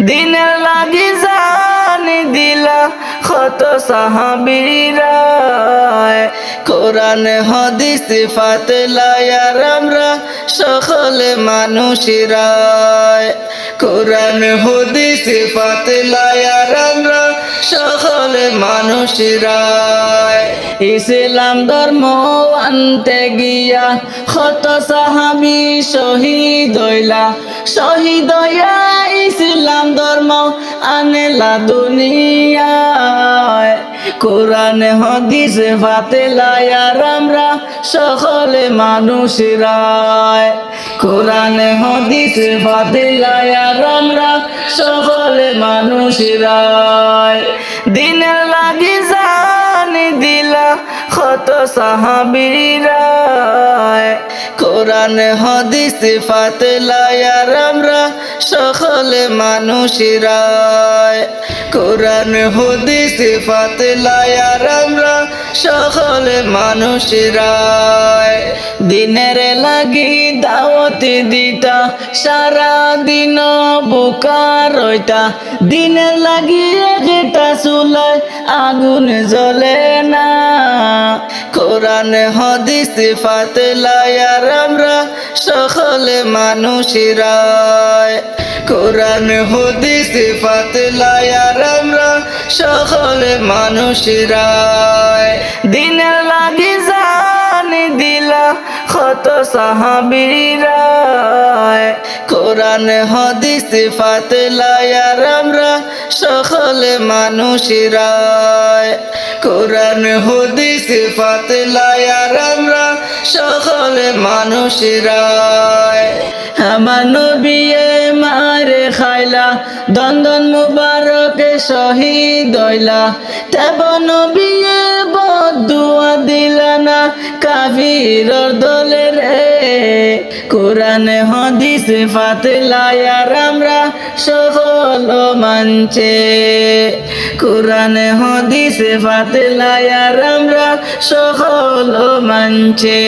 দিনের লাগি জানি দিলা কত সাহাবীরা কোরআন হাদিস সিফাত লায়ার আমরা সকলে মানুষেরা কোরআন হাদিস সিফাত লায়ার আমরা সকলে মানুষেরা ইসলাম ধর্ম আনতে গিয়া কত সাহাবী শহীদ হইয়া ইসলাম ধর্ম আনেলা দুনিয়ায় কোরআন হাদিস ফাতেলায়ার আমরা সকলে মানুষেরা কোরআন হাদিস ফাতেলায়ার আমরা সকলে মানুষেরা দিনের লাগি জানি দিলা কত সাহাবীরা কোরআন হাদিস ফাতেলায়ার আমরা সকলে মানুষেরা কোরআন হাদিস ফাতেলায়ার আমরা সকলে মানুষেরা দিনের লাগি দাওয়াতি দিতা সারা দিন বুকার রইতা দিনের লাগি একটা চুলায় আগুন জ্বলে না কোরআন হাদিস ফাতেলায়ার আমরা সকলে মানুষেরা কোরআন হাদিস ফাতেলায়ার আমরা সকলে মানুষেরা দিনের লাগি জানি দিলা কত সাহাবীরা কোরআন হাদিস ফাতেলায়ার আমরা সকলে মানুষেরা কোরআন হাদিস ফাতেলায়ার আমরা সকলে মানুষেরা আমার নবী মারে খাইলা দন্দন মুবারকে শহীদ হইলা তব নবী বদুয়া দিলা না কাফিরর দলে রে কোরআন হাদিস ফাতেলায়ার আমরা সকল মানছে কোরআন হাদিস ফাতেলায়ার আমরা সকল মানছে।